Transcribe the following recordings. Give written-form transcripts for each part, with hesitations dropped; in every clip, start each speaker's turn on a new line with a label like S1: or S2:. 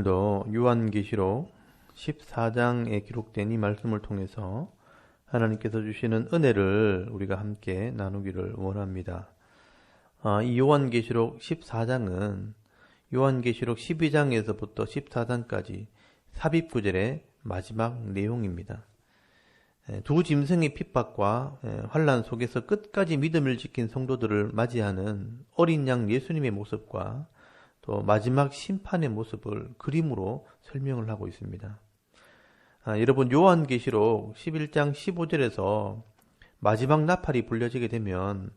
S1: 오늘도 요한계시록 14장에 기록된 이 말씀을 통해서 하나님께서 주시는 은혜를 우리가 함께 나누기를 원합니다. 이 요한계시록 14장은 요한계시록 12장에서부터 14장까지 삽입구절의 마지막 내용입니다. 두 짐승의 핍박과 환난 속에서 끝까지 믿음을 지킨 성도들을 맞이하는 어린 양 예수님의 모습과 또 마지막 심판의 모습을 그림으로 설명을 하고 있습니다. 여러분, 요한계시록 11장 15절에서 마지막 나팔이 불려지게 되면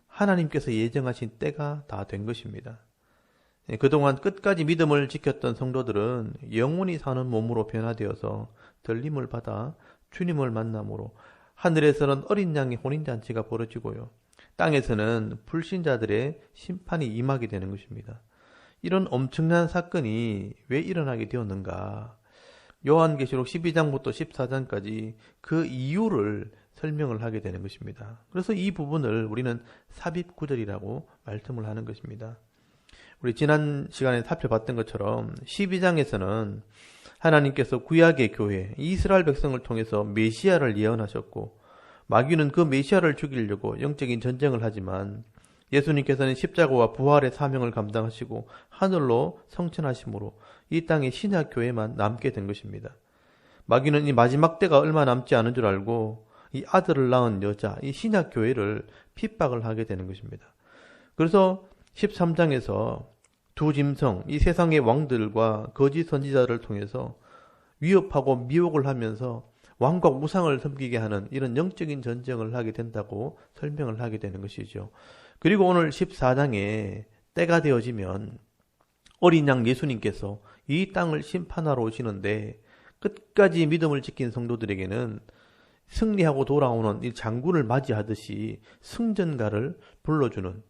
S1: 하나님께서 예정하신 때가 다 된 것입니다. 그동안 끝까지 믿음을 지켰던 성도들은 영원히 사는 몸으로 변화되어서 들림을 받아 주님을 만남으로 하늘에서는 어린 양의 혼인잔치가 벌어지고요, 땅에서는 불신자들의 심판이 임하게 되는 것입니다. 이런 엄청난 사건이 왜 일어나게 되었는가? 요한계시록 12장부터 14장까지 그 이유를 설명을 하게 되는 것입니다. 그래서 이 부분을 우리는 삽입구절이라고 말씀을 하는 것입니다. 우리 지난 시간에 살펴봤던 것처럼 12장에서는 하나님께서 구약의 교회, 이스라엘 백성을 통해서 메시아를 예언하셨고, 마귀는 그 메시아를 죽이려고 영적인 전쟁을 하지만 예수님께서는 십자가와 부활의 사명을 감당하시고 하늘로 성천하심으로 이 땅의 신약교회만 남게 된 것입니다. 마귀는 이 마지막 때가 얼마 남지 않은 줄 알고 이 아들을 낳은 여자, 이 신약교회를 핍박을 하게 되는 것입니다. 그래서 13장에서 두 짐승, 이 세상의 왕들과 거짓 선지자를 통해서 위협하고 미혹을 하면서 왕과 우상을 섬기게 하는 이런 영적인 전쟁을 하게 된다고 설명을 하게 되는 것이죠. 그리고 오늘 14장에 때가 되어지면 어린 양 예수님께서 이 땅을 심판하러 오시는데 끝까지 믿음을 지킨 성도들에게는 승리하고 돌아오는 이 장군을 맞이하듯이 승전가를 불러주는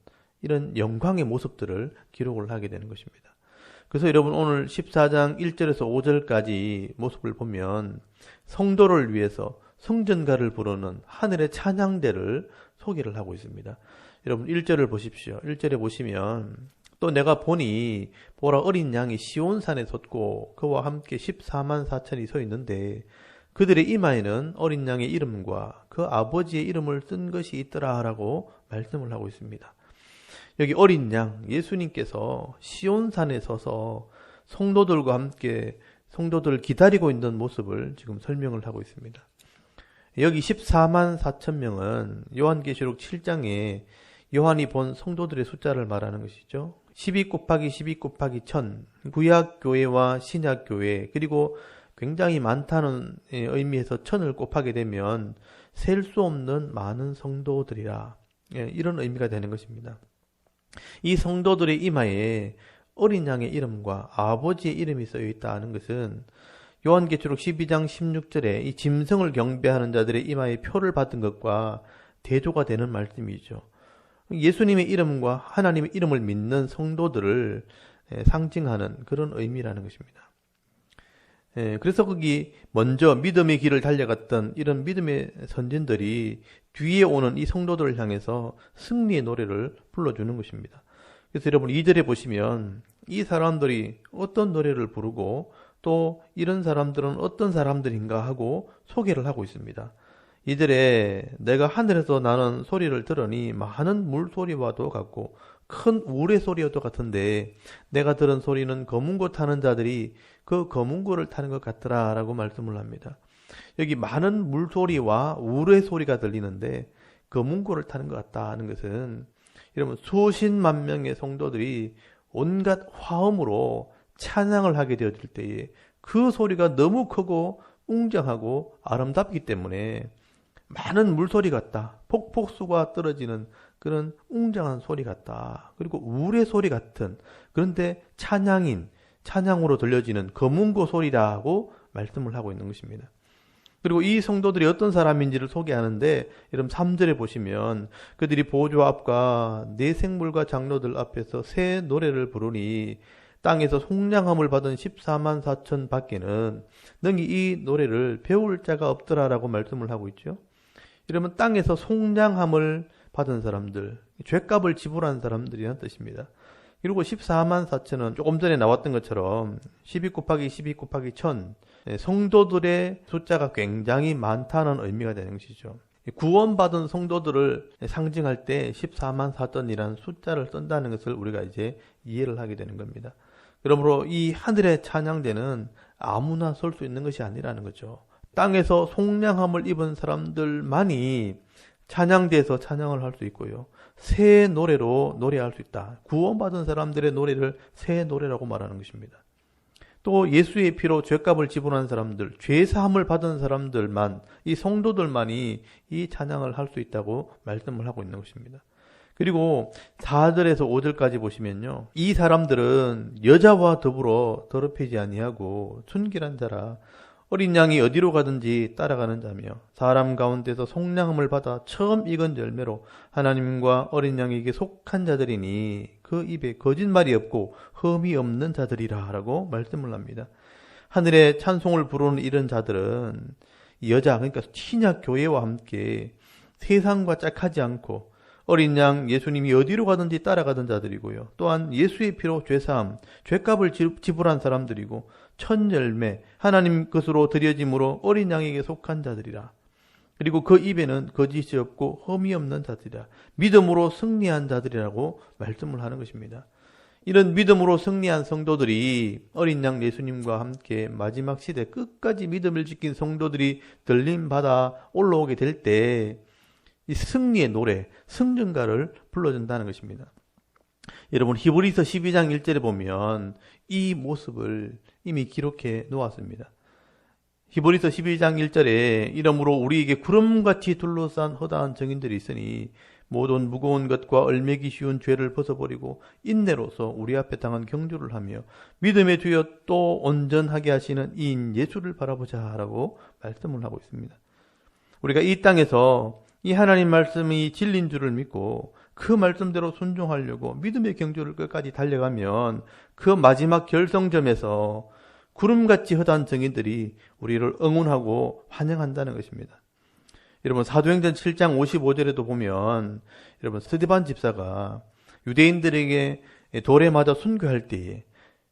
S1: 이런 영광의 모습들을 기록을 하게 되는 것입니다. 그래서 여러분, 오늘 14장 1절에서 5절까지 모습을 보면 성도를 위해서 승전가를 부르는 하늘의 찬양대를 소개를 하고 있습니다. 여러분, 1절을 보십시오. 1절에 보시면 또 내가 보니 보라, 어린 양이 시온산에 섰고 그와 함께 14만 4천이 서 있는데 그들의 이마에는 어린 양의 이름과 그 아버지의 이름을 쓴 것이 있더라 라고 말씀을 하고 있습니다. 여기 어린 양 예수님께서 시온산에 서서 성도들과 함께 성도들을 기다리고 있는 모습을 지금 설명을 하고 있습니다. 여기 14만 4천 명은 요한계시록 7장에 요한이 본 성도들의 숫자를 말하는 것이죠. 12 곱하기 12 곱하기 1000, 구약교회와 신약교회, 그리고 굉장히 많다는 의미에서 1000을 곱하게 되면 셀 수 없는 많은 성도들이라, 이런 의미가 되는 것입니다. 이 성도들의 이마에 어린 양의 이름과 아버지의 이름이 쓰여 있다는 것은 요한계시록 12장 16절에 이 짐승을 경배하는 자들의 이마에 표를 받은 것과 대조가 되는 말씀이죠. 예수님의 이름과 하나님의 이름을 믿는 성도들을 상징하는 그런 의미라는 것입니다. 그래서 거기 먼저 믿음의 길을 달려갔던 이런 믿음의 선진들이 뒤에 오는 이 성도들을 향해서 승리의 노래를 불러주는 것입니다. 그래서 여러분, 2절에 보시면 이 사람들이 어떤 노래를 부르고 또 이런 사람들은 어떤 사람들인가 하고 소개를 하고 있습니다. 이들에 내가 하늘에서 나는 소리를 들으니 많은 물소리와도 같고 큰 우레 소리와도 같은데 내가 들은 소리는 검은고 타는 자들이 그 검은고를 타는 것 같더라 라고 말씀을 합니다. 여기 많은 물소리와 우레 소리가 들리는데 검은고를 타는 것 같다는 것은 여러분, 수십만 명의 성도들이 온갖 화음으로 찬양을 하게 되어질 때에 그 소리가 너무 크고 웅장하고 아름답기 때문에 많은 물소리 같다, 폭폭수가 떨어지는 그런 웅장한 소리 같다, 그리고 우레 소리 같은, 그런데 찬양으로 들려지는 검은고 소리라고 말씀을 하고 있는 것입니다. 그리고 이 성도들이 어떤 사람인지를 소개하는데 여러분, 3절에 보시면 그들이 보좌 앞과 네 생물과 장로들 앞에서 새 노래를 부르니 땅에서 속량함을 받은 14만 4천 밖에는 능히 이 노래를 배울 자가 없더라라고 말씀을 하고 있죠. 이러면 땅에서 속량함을 받은 사람들, 죗값을 지불한 사람들이라는 뜻입니다. 그리고 14만 4천은 조금 전에 나왔던 것처럼 12 곱하기 12 곱하기 1000, 성도들의 숫자가 굉장히 많다는 의미가 되는 것이죠. 구원받은 성도들을 상징할 때 14만 4천이라는 숫자를 쓴다는 것을 우리가 이제 이해를 하게 되는 겁니다. 그러므로 이 하늘의 찬양대는 아무나 설 수 있는 것이 아니라는 거죠. 땅에서 속량함을 입은 사람들만이 찬양대에서 찬양을 할 수 있고요. 새 노래로 노래할 수 있다. 구원받은 사람들의 노래를 새 노래라고 말하는 것입니다. 또 예수의 피로 죄값을 지불한 사람들, 죄사함을 받은 사람들만, 이 성도들만이 이 찬양을 할 수 있다고 말씀을 하고 있는 것입니다. 그리고 4절에서 5절까지 보시면요, 이 사람들은 여자와 더불어 더럽히지 아니하고 순결한 자라, 어린 양이 어디로 가든지 따라가는 자며 사람 가운데서 속량함을 받아 처음 익은 열매로 하나님과 어린 양에게 속한 자들이니 그 입에 거짓말이 없고 흠이 없는 자들이라 라고 말씀을 합니다. 하늘의 찬송을 부르는 이런 자들은 여자, 그러니까 신약 교회와 함께 세상과 짝하지 않고 어린 양 예수님이 어디로 가든지 따라가던 자들이고요. 또한 예수의 피로 죄사함, 죄값을 지불한 사람들이고 첫 열매, 하나님 것으로 드려짐으로 어린 양에게 속한 자들이라. 그리고 그 입에는 거짓이 없고 흠이 없는 자들이라. 믿음으로 승리한 자들이라고 말씀을 하는 것입니다. 이런 믿음으로 승리한 성도들이 어린 양 예수님과 함께 마지막 시대 끝까지 믿음을 지킨 성도들이 들림받아 올라오게 될 때 이 승리의 노래, 승전가를 불러준다는 것입니다. 여러분, 히브리서 12장 1절에 보면 이 모습을 이미 기록해 놓았습니다. 히브리서 12장 1절에 이러므로 우리에게 구름같이 둘러싼 허다한 증인들이 있으니 모든 무거운 것과 얼매기 쉬운 죄를 벗어버리고 인내로서 우리 앞에 당한 경주를 하며 믿음의 주여 또 온전하게 하시는 이인 예수를 바라보자 라고 말씀을 하고 있습니다. 우리가 이 땅에서 이 하나님 말씀이 진리인 줄을 믿고 그 말씀대로 순종하려고 믿음의 경주를 끝까지 달려가면 그 마지막 결성점에서 구름같이 허다한 증인들이 우리를 응원하고 환영한다는 것입니다. 여러분, 사도행전 7장 55절에도 보면 여러분, 스데반 집사가 유대인들에게 돌에 맞아 순교할 때에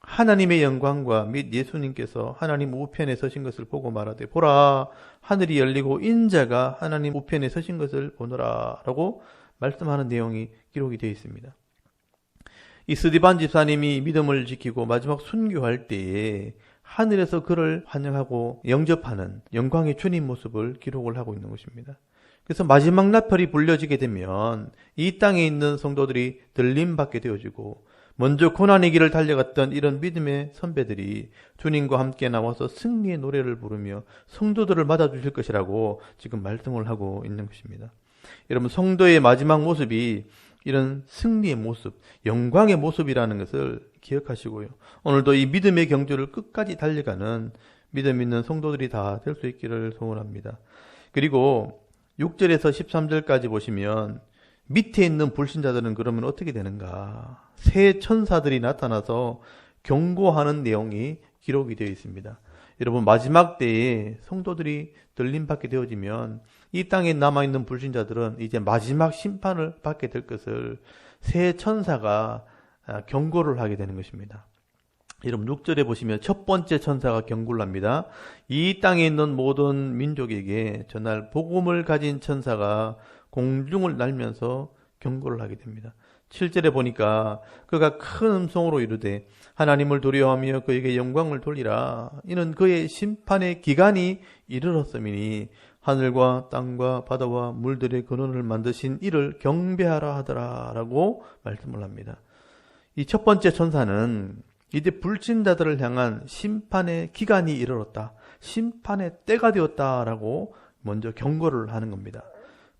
S1: 하나님의 영광과 및 예수님께서 하나님 우편에 서신 것을 보고 말하되 보라, 하늘이 열리고 인자가 하나님 우편에 서신 것을 보노라 라고 말씀하는 내용이 기록이 되어 있습니다. 이 스데반 집사님이 믿음을 지키고 마지막 순교할 때에 하늘에서 그를 환영하고 영접하는 영광의 주님 모습을 기록을 하고 있는 것입니다. 그래서 마지막 나팔이 불려지게 되면 이 땅에 있는 성도들이 들림받게 되어지고 먼저 고난의 길을 달려갔던 이런 믿음의 선배들이 주님과 함께 나와서 승리의 노래를 부르며 성도들을 맞아주실 것이라고 지금 말씀을 하고 있는 것입니다. 여러분, 성도의 마지막 모습이 이런 승리의 모습, 영광의 모습이라는 것을 기억하시고요. 오늘도 이 믿음의 경주를 끝까지 달려가는 믿음 있는 성도들이 다 될 수 있기를 소원합니다. 그리고 6절에서 13절까지 보시면 밑에 있는 불신자들은 그러면 어떻게 되는가? 새 천사들이 나타나서 경고하는 내용이 기록이 되어 있습니다. 여러분, 마지막 때에 성도들이 들림받게 되어지면 이 땅에 남아있는 불신자들은 이제 마지막 심판을 받게 될 것을 새 천사가 경고를 하게 되는 것입니다. 여러분, 6절에 보시면 첫 번째 천사가 경고를 합니다. 이 땅에 있는 모든 민족에게 전할 복음을 가진 천사가 공중을 날면서 경고를 하게 됩니다. 7절에 보니까 그가 큰 음성으로 이르되 하나님을 두려워하며 그에게 영광을 돌리라. 이는 그의 심판의 기간이 이르렀음이니 하늘과 땅과 바다와 물들의 근원을 만드신 이를 경배하라 하더라 라고 말씀을 합니다. 이 첫 번째 천사는 이제 불신자들을 향한 심판의 기간이 이르렀다, 심판의 때가 되었다라고 먼저 경고를 하는 겁니다.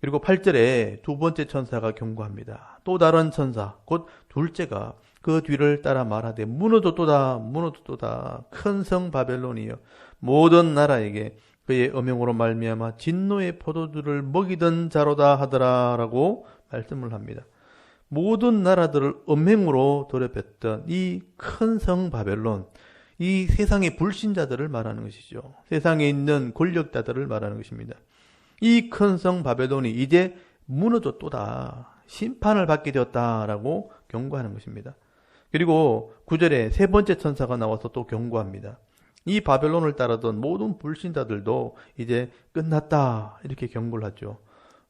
S1: 그리고 8절에 두 번째 천사가 경고합니다. 또 다른 천사, 곧 둘째가 그 뒤를 따라 말하되 무너졌도다, 무너졌도다. 큰 성 바벨론이여 모든 나라에게 그의 음행으로 말미암아 진노의 포도주를 먹이던 자로다 하더라라고 말씀을 합니다. 모든 나라들을 음행으로 더럽혔던 이 큰 성 바벨론, 이 세상의 불신자들을 말하는 것이죠. 세상에 있는 권력자들을 말하는 것입니다. 이 큰 성 바벨론이 이제 무너졌도다, 심판을 받게 되었다라고 경고하는 것입니다. 그리고 9절에 세 번째 천사가 나와서 또 경고합니다. 이 바벨론을 따르던 모든 불신자들도 이제 끝났다 이렇게 경고를 하죠.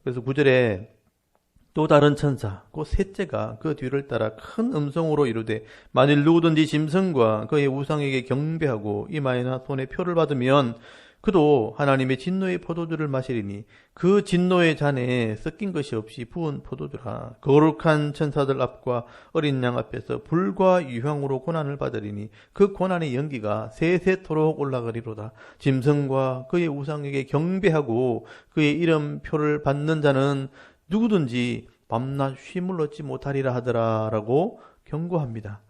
S1: 그래서 9절에 또 다른 천사, 그 셋째가 그 뒤를 따라 큰 음성으로 이르되 만일 누구든지 짐승과 그의 우상에게 경배하고 이마에나 손에 표를 받으면 그도 하나님의 진노의 포도주를 마시리니 그 진노의 잔에 섞인 것이 없이 부은 포도주라. 거룩한 천사들 앞과 어린 양 앞에서 불과 유황으로 고난을 받으리니 그 고난의 연기가 세세토록 올라가리로다. 짐승과 그의 우상에게 경배하고 그의 이름표를 받는 자는 누구든지 밤낮 쉼을 얻지 못하리라 하더라 라고 경고합니다.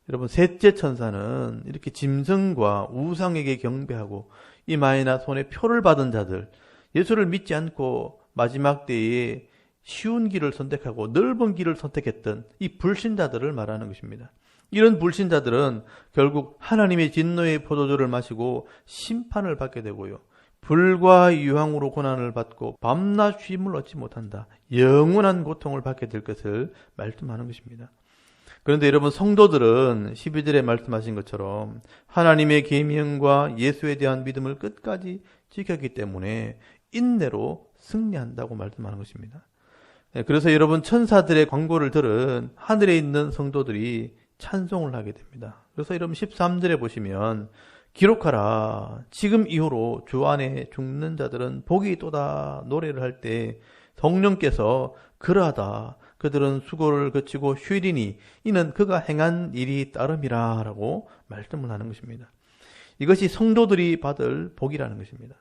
S1: 여러분, 셋째 천사는 이렇게 짐승과 우상에게 경배하고 이마에나 손에 표를 받은 자들, 예수를 믿지 않고 마지막 때에 쉬운 길을 선택하고 넓은 길을 선택했던 이 불신자들을 말하는 것입니다. 이런 불신자들은 결국 하나님의 진노의 포도주를 마시고 심판을 받게 되고요. 불과 유황으로 고난을 받고 밤낮 쉼을 얻지 못한다. 영원한 고통을 받게 될 것을 말씀하는 것입니다. 그런데 여러분, 성도들은 12절에 말씀하신 것처럼 하나님의 계명과 예수에 대한 믿음을 끝까지 지켰기 때문에 인내로 승리한다고 말씀하는 것입니다. 그래서 여러분, 천사들의 광고를 들은 하늘에 있는 성도들이 찬송을 하게 됩니다. 그래서 여러분 13절에 보시면 기록하라. 지금 이후로 주 안에 죽는 자들은 복이 있도다 노래를 할 때 성령께서 그러하다. 그들은 수고를 거치고 쉬리니 이는 그가 행한 일이 따름이라 라고 말씀을 하는 것입니다. 이것이 성도들이 받을 복이라는 것입니다.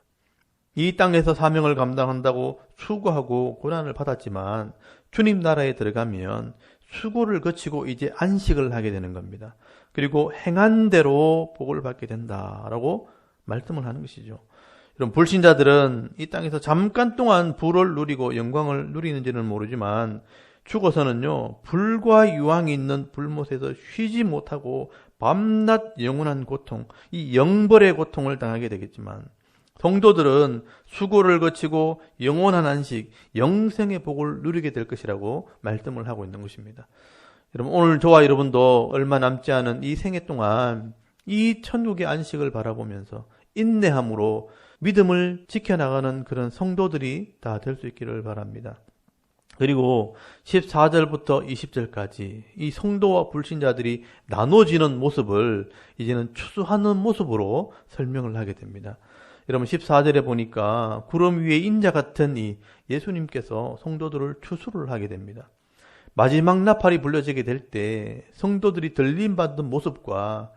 S1: 이 땅에서 사명을 감당한다고 수고하고 고난을 받았지만 주님 나라에 들어가면 수고를 거치고 이제 안식을 하게 되는 겁니다. 그리고 행한 대로 복을 받게 된다라고 말씀을 하는 것이죠. 이런 불신자들은 이 땅에서 잠깐 동안 부를 누리고 영광을 누리는지는 모르지만 죽어서는요, 불과 유황이 있는 불못에서 쉬지 못하고 밤낮 영원한 고통, 이 영벌의 고통을 당하게 되겠지만 성도들은 수고를 거치고 영원한 안식, 영생의 복을 누리게 될 것이라고 말씀을 하고 있는 것입니다. 여러분, 오늘 저와 여러분도 얼마 남지 않은 이 생애 동안 이 천국의 안식을 바라보면서 인내함으로 믿음을 지켜나가는 그런 성도들이 다 될 수 있기를 바랍니다. 그리고 14절부터 20절까지 이 성도와 불신자들이 나눠지는 모습을 이제는 추수하는 모습으로 설명을 하게 됩니다. 여러분 14절에 보니까 구름 위에 인자 같은 이 예수님께서 성도들을 추수를 하게 됩니다. 마지막 나팔이 불려지게 될 때 성도들이 들림받는 모습과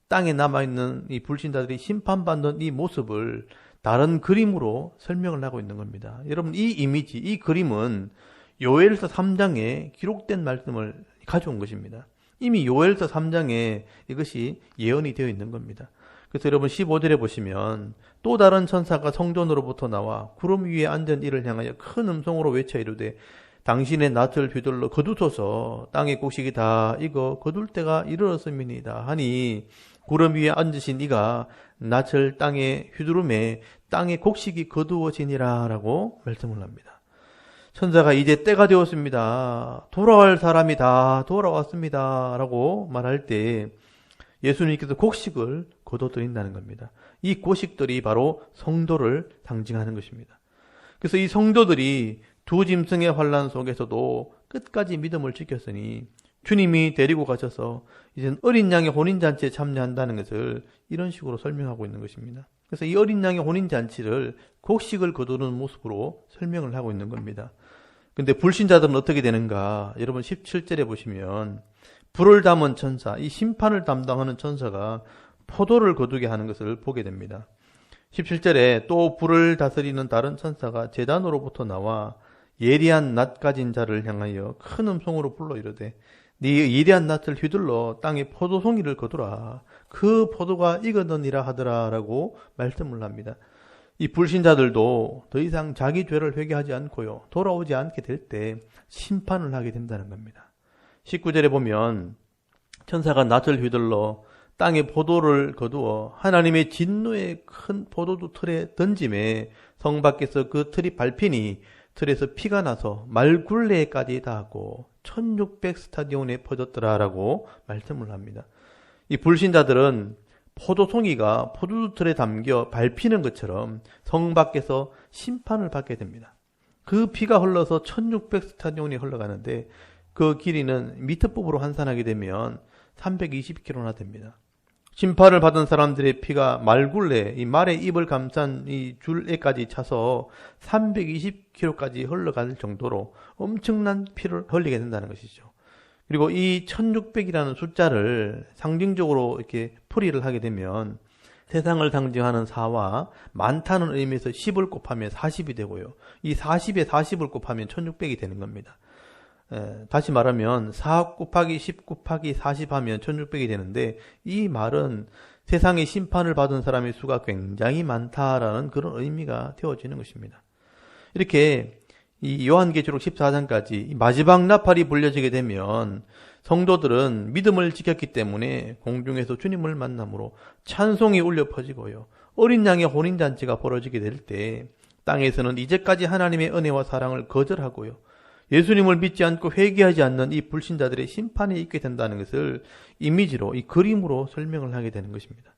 S1: 땅에 남아있는 이 불신자들이 심판받는 이 모습을 다른 그림으로 설명을 하고 있는 겁니다. 여러분 이 이미지, 이 그림은 요엘서 3장에 기록된 말씀을 가져온 것입니다. 이미 요엘서 3장에 이것이 예언이 되어 있는 겁니다. 그래서 여러분 15절에 보시면 또 다른 천사가 성전으로부터 나와 구름 위에 앉은 이를 향하여 큰 음성으로 외쳐 이르되 당신의 낯을 휘둘러 거두소서 땅의 곡식이 다 익어 거둘 때가 이르렀음이니이다 하니 구름 위에 앉으신 이가 낯을 땅에 휘두르매 땅의 곡식이 거두어지니라 라고 말씀을 합니다. 천사가 이제 때가 되었습니다. 돌아갈 사람이 다 돌아왔습니다. 라고 말할 때 예수님께서 곡식을 거둬들인다는 겁니다. 이 곡식들이 바로 성도를 상징하는 것입니다. 그래서 이 성도들이 두 짐승의 환난 속에서도 끝까지 믿음을 지켰으니 주님이 데리고 가셔서 이제 어린 양의 혼인잔치에 참여한다는 것을 이런 식으로 설명하고 있는 것입니다. 그래서 이 어린 양의 혼인잔치를 곡식을 거두는 모습으로 설명을 하고 있는 겁니다. 근데 불신자들은 어떻게 되는가? 여러분 17절에 보시면 불을 담은 천사, 이 심판을 담당하는 천사가 포도를 거두게 하는 것을 보게 됩니다. 17절에 또 불을 다스리는 다른 천사가 제단으로부터 나와 예리한 낫 가진 자를 향하여 큰 음성으로 불러 이르되 네 예리한 낫을 휘둘러 땅에 포도송이를 거두라. 그 포도가 익었느니라 하더라 라고 말씀을 합니다. 이 불신자들도 더 이상 자기 죄를 회개하지 않고요, 돌아오지 않게 될 때 심판을 하게 된다는 겁니다. 19절에 보면 천사가 낫을 휘둘러 땅에 포도를 거두어 하나님의 진노의 큰 포도주 틀에 던짐에 성 밖에서 그 틀이 밟히니 틀에서 피가 나서 말굴레까지 닿았고 1600 스타디온에 퍼졌더라라고 말씀을 합니다. 이 불신자들은 포도송이가 포도주틀에 담겨 밟히는 것처럼 성 밖에서 심판을 받게 됩니다. 그 피가 흘러서 1600 스타디온이 흘러가는데 그 길이는 미터법으로 환산하게 되면 320km나 됩니다. 심판을 받은 사람들의 피가 말굴레, 이 말의 입을 감싼 이 줄에까지 차서 320km까지 흘러갈 정도로 엄청난 피를 흘리게 된다는 것이죠. 그리고 이 1600이라는 숫자를 상징적으로 이렇게 풀이를 하게 되면 세상을 상징하는 4와 많다는 의미에서 10을 곱하면 40이 되고요. 이 40에 40을 곱하면 1600이 되는 겁니다. 다시 말하면 4 곱하기 10 곱하기 40 하면 1600이 되는데 이 말은 세상의 심판을 받은 사람의 수가 굉장히 많다라는 그런 의미가 되어지는 것입니다. 이렇게 이 요한계시록 14장까지 마지막 나팔이 불려지게 되면 성도들은 믿음을 지켰기 때문에 공중에서 주님을 만남으로 찬송이 울려 퍼지고요. 어린 양의 혼인잔치가 벌어지게 될 때 땅에서는 이제까지 하나님의 은혜와 사랑을 거절하고요. 예수님을 믿지 않고 회개하지 않는 이 불신자들의 심판에 있게 된다는 것을 이미지로, 이 그림으로 설명을 하게 되는 것입니다.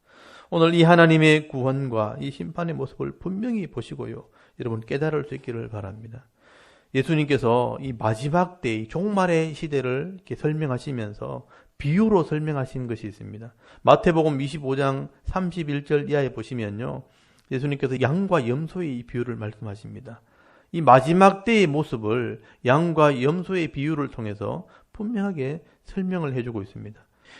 S1: 오늘 이 하나님의 구원과 이 심판의 모습을 분명히 보시고요. 여러분 깨달을 수 있기를 바랍니다. 예수님께서 이 마지막 때, 이 종말의 시대를 이렇게 설명하시면서 비유로 설명하신 것이 있습니다. 마태복음 25장 31절 이하에 보시면요. 예수님께서 양과 염소의 이 비유를 말씀하십니다. 이 마지막 때의 모습을 양과 염소의 비유를 통해서 분명하게 설명을 해주고 있습니다.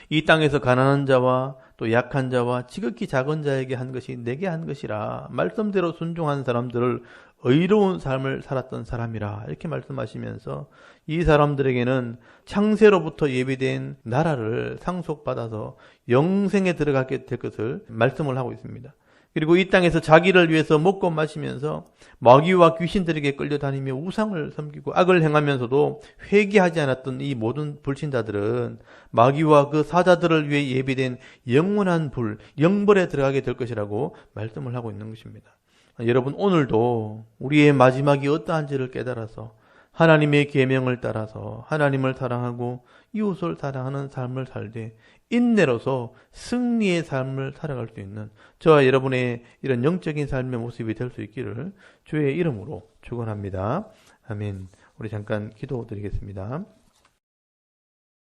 S1: 이 땅에서 가난한 자와 또 약한 자와 지극히 작은 자에게 한 것이 내게 한 것이라 말씀대로 순종한 사람들을 의로운 삶을 살았던 사람이라 이렇게 말씀하시면서 이 사람들에게는 창세로부터 예비된 나라를 상속받아서 영생에 들어가게 될 것을 말씀을 하고 있습니다. 그리고 이 땅에서 자기를 위해서 먹고 마시면서 마귀와 귀신들에게 끌려다니며 우상을 섬기고 악을 행하면서도 회개하지 않았던 이 모든 불신자들은 마귀와 그 사자들을 위해 예비된 영원한 불, 영벌에 들어가게 될 것이라고 말씀을 하고 있는 것입니다. 여러분 오늘도 우리의 마지막이 어떠한지를 깨달아서 하나님의 계명을 따라서 하나님을 사랑하고 이웃을 사랑하는 삶을 살되 인내로서 승리의 삶을 살아갈 수 있는 저와 여러분의 이런 영적인 삶의 모습이 될 수 있기를 주의 이름으로 축원합니다. 아멘. 우리 잠깐 기도드리겠습니다.